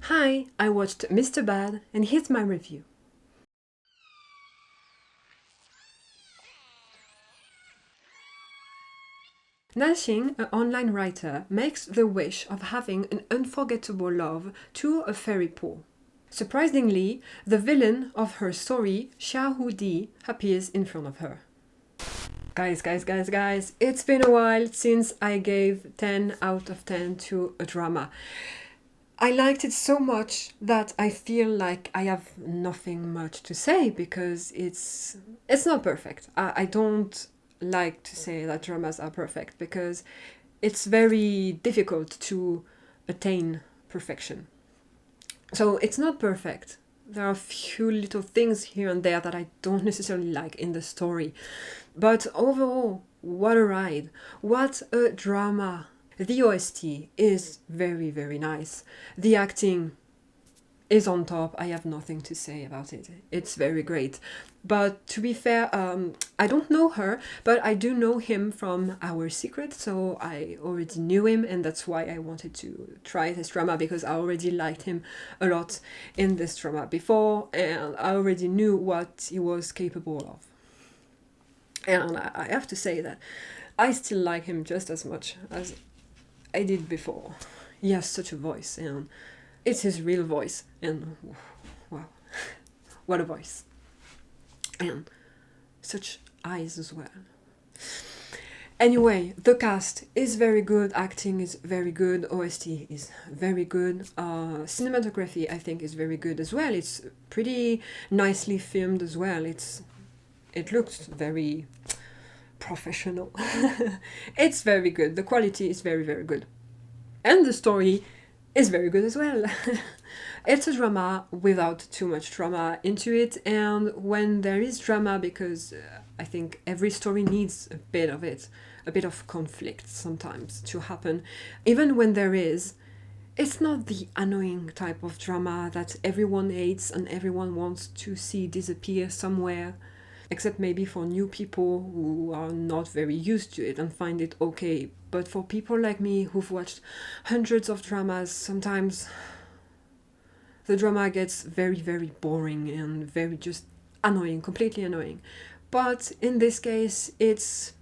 Hi, I watched Mr. Bad and here's my review. Nashing, an online writer, makes the wish of having an unforgettable love to a fairy pool. Surprisingly, the villain of her story, Xiao Di, appears in front of her. Guys, it's been a while since I gave 10 out of 10 to a drama. I liked it so much that I feel like I have nothing much to say because it's not perfect. I don't like to say that dramas are perfect because it's very difficult to attain perfection. So it's not perfect. There are a few little things here and there that I don't necessarily like in the story. But overall, what a ride. What a drama. The OST is very, very nice. The acting is on top. I have nothing to say about it. It's very great. But to be fair, I don't know her, but I do know him from Our Secret, so I already knew him, and that's why I wanted to try this drama, because I already liked him a lot in this drama before, and I already knew what he was capable of. And I have to say that I still like him just as much as I did before. He has such a voice, and it's his real voice, and wow, what a voice. And such eyes as well. Anyway, the cast is very good, acting is very good, OST is very good, cinematography I think is very good as well. It's pretty nicely filmed as well. It looks very professional. It's very good. The quality is very, very good. And the story is very good as well. It's a drama without too much drama into it, and when there is drama, because I think every story needs a bit of it, a bit of conflict sometimes to happen, even when there is, it's not the annoying type of drama that everyone hates and everyone wants to see disappear somewhere, except maybe for new people who are not very used to it and find it okay. But for people like me who've watched hundreds of dramas, sometimes the drama gets very, very boring and very just annoying, completely annoying. But in this case, it's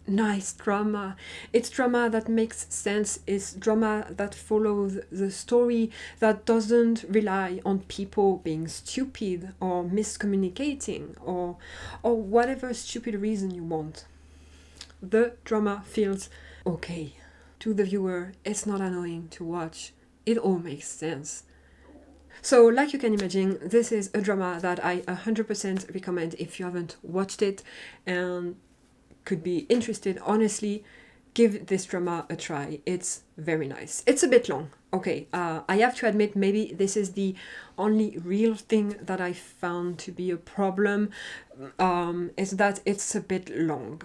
nice drama. It's drama that makes sense. It's drama that follows the story, that doesn't rely on people being stupid or miscommunicating or whatever stupid reason you want. The drama feels okay. To the viewer, it's not annoying to watch. It all makes sense. So, like you can imagine, this is a drama that I 100% recommend if you haven't watched it and could be interested. Honestly, give this drama a try. It's very nice. It's a bit long. Okay, I have to admit, maybe this is the only real thing that I found to be a problem, is that it's a bit long.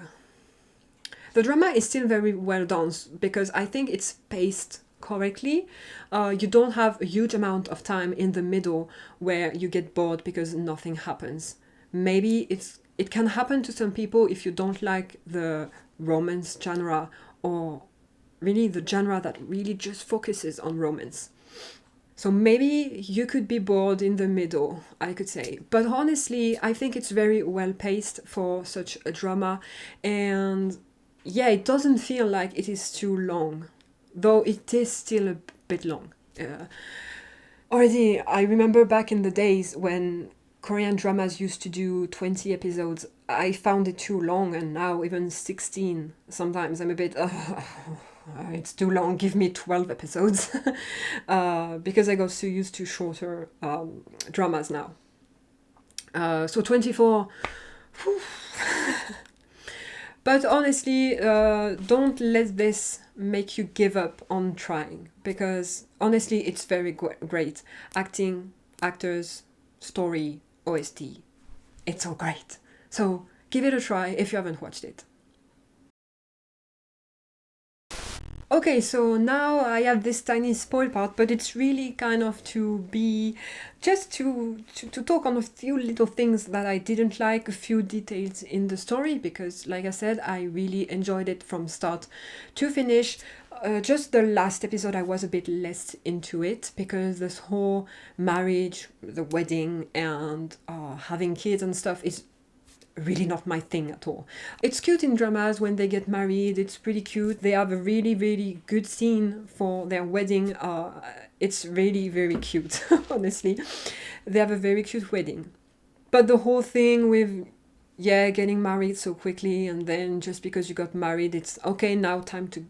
The drama is still very well done because I think it's paced correctly. You don't have a huge amount of time in the middle where you get bored because nothing happens. Maybe it can happen to some people if you don't like the romance genre, or really the genre that really just focuses on romance. So maybe you could be bored in the middle, I could say. But honestly, I think it's very well paced for such a drama, and yeah, it doesn't feel like it is too long, though it is still a bit long. Already, I remember back in the days when Korean dramas used to do 20 episodes, I found it too long, and now even 16. Sometimes I'm a bit, it's too long, give me 12 episodes. Because I got so used to shorter dramas now. So 24, whew. But honestly, don't let this make you give up on trying, because honestly, it's very great. Acting, actors, story, OST. It's all great. So give it a try if you haven't watched it. Okay, so now I have this tiny spoil part, but it's really kind of to be just to talk on a few little things that I didn't like, a few details in the story, because like I said, I really enjoyed it from start to finish. Just the last episode, I was a bit less into it because this whole marriage, the wedding, and having kids and stuff is really not my thing at all. It's cute in dramas when they get married, it's pretty cute. They have a really, really good scene for their wedding. It's really, very cute, honestly. They have a very cute wedding. But the whole thing with, yeah, getting married so quickly and then just because you got married, it's okay, now time to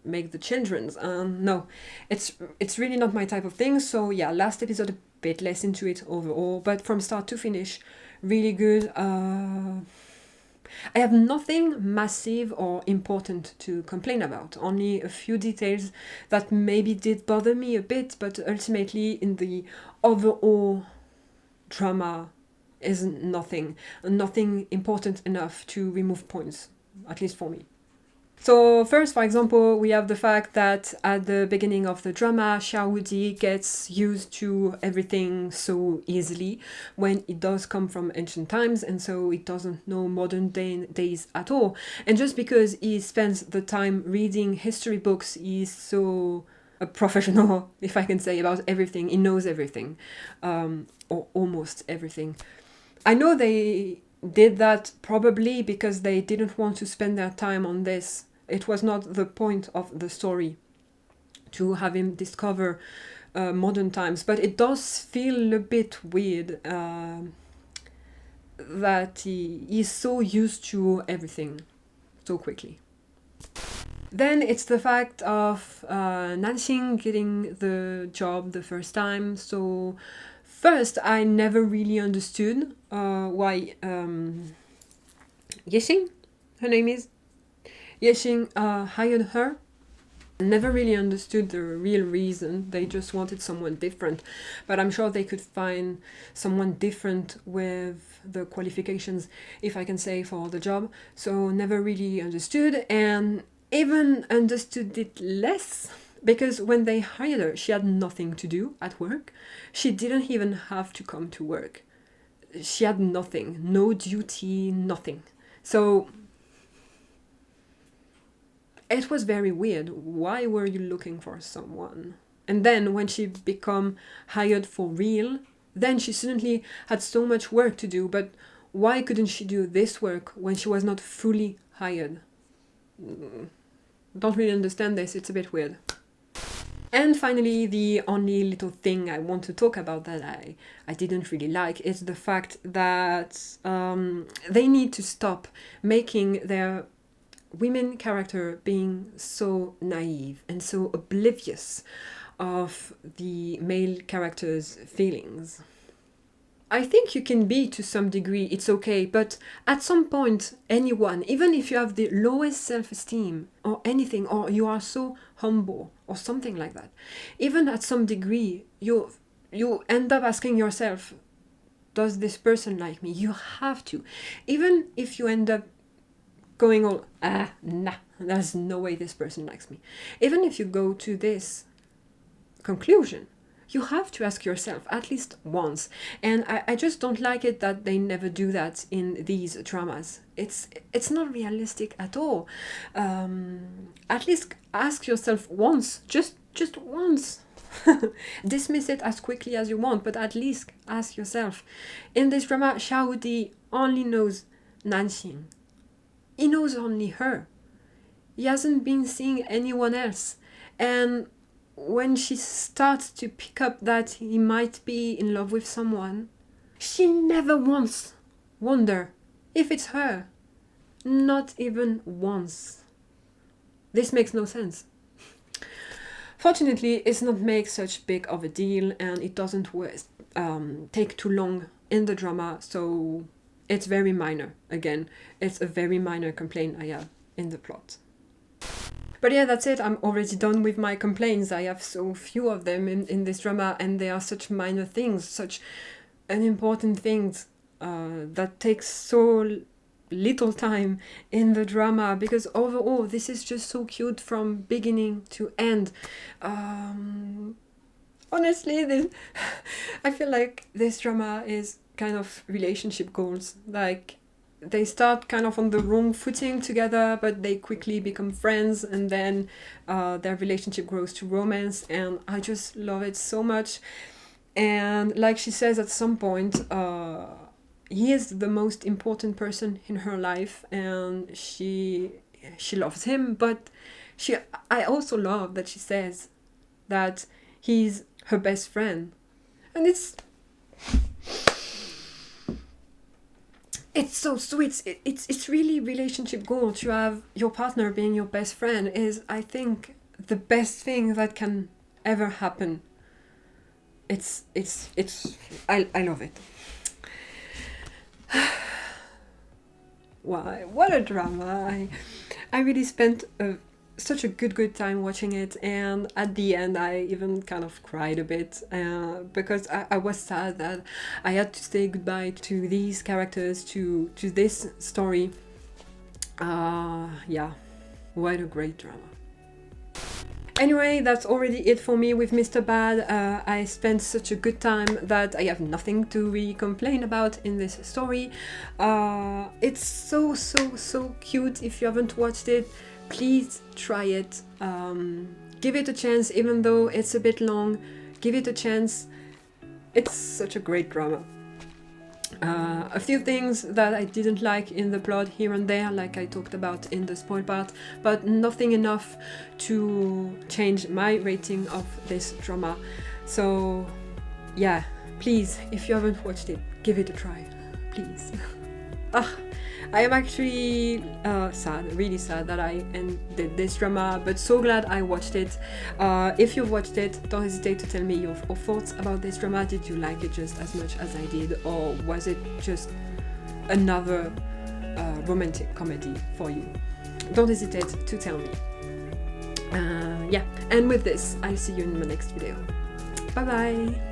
make the children's. No, it's really not my type of thing. So yeah, last episode a bit less into it overall, but from start to finish, really good. I have nothing massive or important to complain about, only a few details that maybe did bother me a bit, but ultimately in the overall drama is nothing important enough to remove points, at least for me. So first, for example, we have the fact that at the beginning of the drama, Xiaowudi gets used to everything so easily when it does come from ancient times, and so it doesn't know modern days at all. And just because he spends the time reading history books, he's so a professional, if I can say, about everything. He knows everything, or almost everything. I know they did that probably because they didn't want to spend their time on this. It was not the point of the story to have him discover modern times, but it does feel a bit weird that he is so used to everything so quickly. Then it's the fact of Nanxing getting the job the first time. So first, I never really understood why Yexing, her name is, Yexing hired her. Never really understood the real reason. They just wanted someone different. But I'm sure they could find someone different with the qualifications, if I can say, for the job. So never really understood, and even understood it less because when they hired her, she had nothing to do at work. She didn't even have to come to work. She had nothing, no duty, nothing. So it was very weird. Why were you looking for someone? And then when she became hired for real, then she suddenly had so much work to do. But why couldn't she do this work when she was not fully hired? Don't really understand this. It's a bit weird. And finally, the only little thing I want to talk about that I didn't really like is the fact that they need to stop making their women character being so naive and so oblivious of the male character's feelings. I think you can be to some degree, it's okay, but at some point, anyone, even if you have the lowest self-esteem or anything, or you are so humble or something like that, even at some degree, you end up asking yourself, does this person like me? You have to. Even if you end up going all, nah, there's no way this person likes me. Even if you go to this conclusion, you have to ask yourself at least once. And I just don't like it that they never do that in these dramas. It's not realistic at all. At least ask yourself once, just once. Dismiss it as quickly as you want, but at least ask yourself. In this drama, Xiaowudi only knows Nanxing. He knows only her. He hasn't been seeing anyone else. And when she starts to pick up that he might be in love with someone, she never once wonder if it's her. Not even once. This makes no sense. Fortunately, it's not make such big of a deal, and it doesn't take too long in the drama, so it's very minor. Again, it's a very minor complaint I have in the plot. But yeah, that's it. I'm already done with my complaints. I have so few of them in this drama, and they are such minor things, such unimportant things that takes so little time in the drama, because overall this is just so cute from beginning to end. Honestly, I feel like this drama is kind of relationship goals. Like, they start kind of on the wrong footing together, but they quickly become friends, and then their relationship grows to romance, and I just love it so much. And like she says at some point, he is the most important person in her life, and she loves him, but I also love that she says that he's her best friend, and it's so sweet. It's really relationship goal to have your partner being your best friend is, I think, the best thing that can ever happen. I love it. Wow, what a drama. I really spent such a good time watching it, and at the end I even kind of cried a bit because I was sad that I had to say goodbye to these characters, to this story. Yeah, what a great drama. Anyway, that's already it for me with Mr. Bad. I spent such a good time that I have nothing to really complain about in this story. It's so cute. If you haven't watched it, please try it. Give it a chance, even though it's a bit long. Give it a chance. It's such a great drama. A few things that I didn't like in the plot here and there, like I talked about in the spoil part, but nothing enough to change my rating of this drama. So yeah, please, if you haven't watched it, give it a try, please. I am actually sad, really sad that I ended this drama, but so glad I watched it. If you've watched it, don't hesitate to tell me your thoughts about this drama. Did you like it just as much as I did, or was it just another romantic comedy for you? Don't hesitate to tell me. Yeah, and with this, I'll see you in my next video. Bye bye!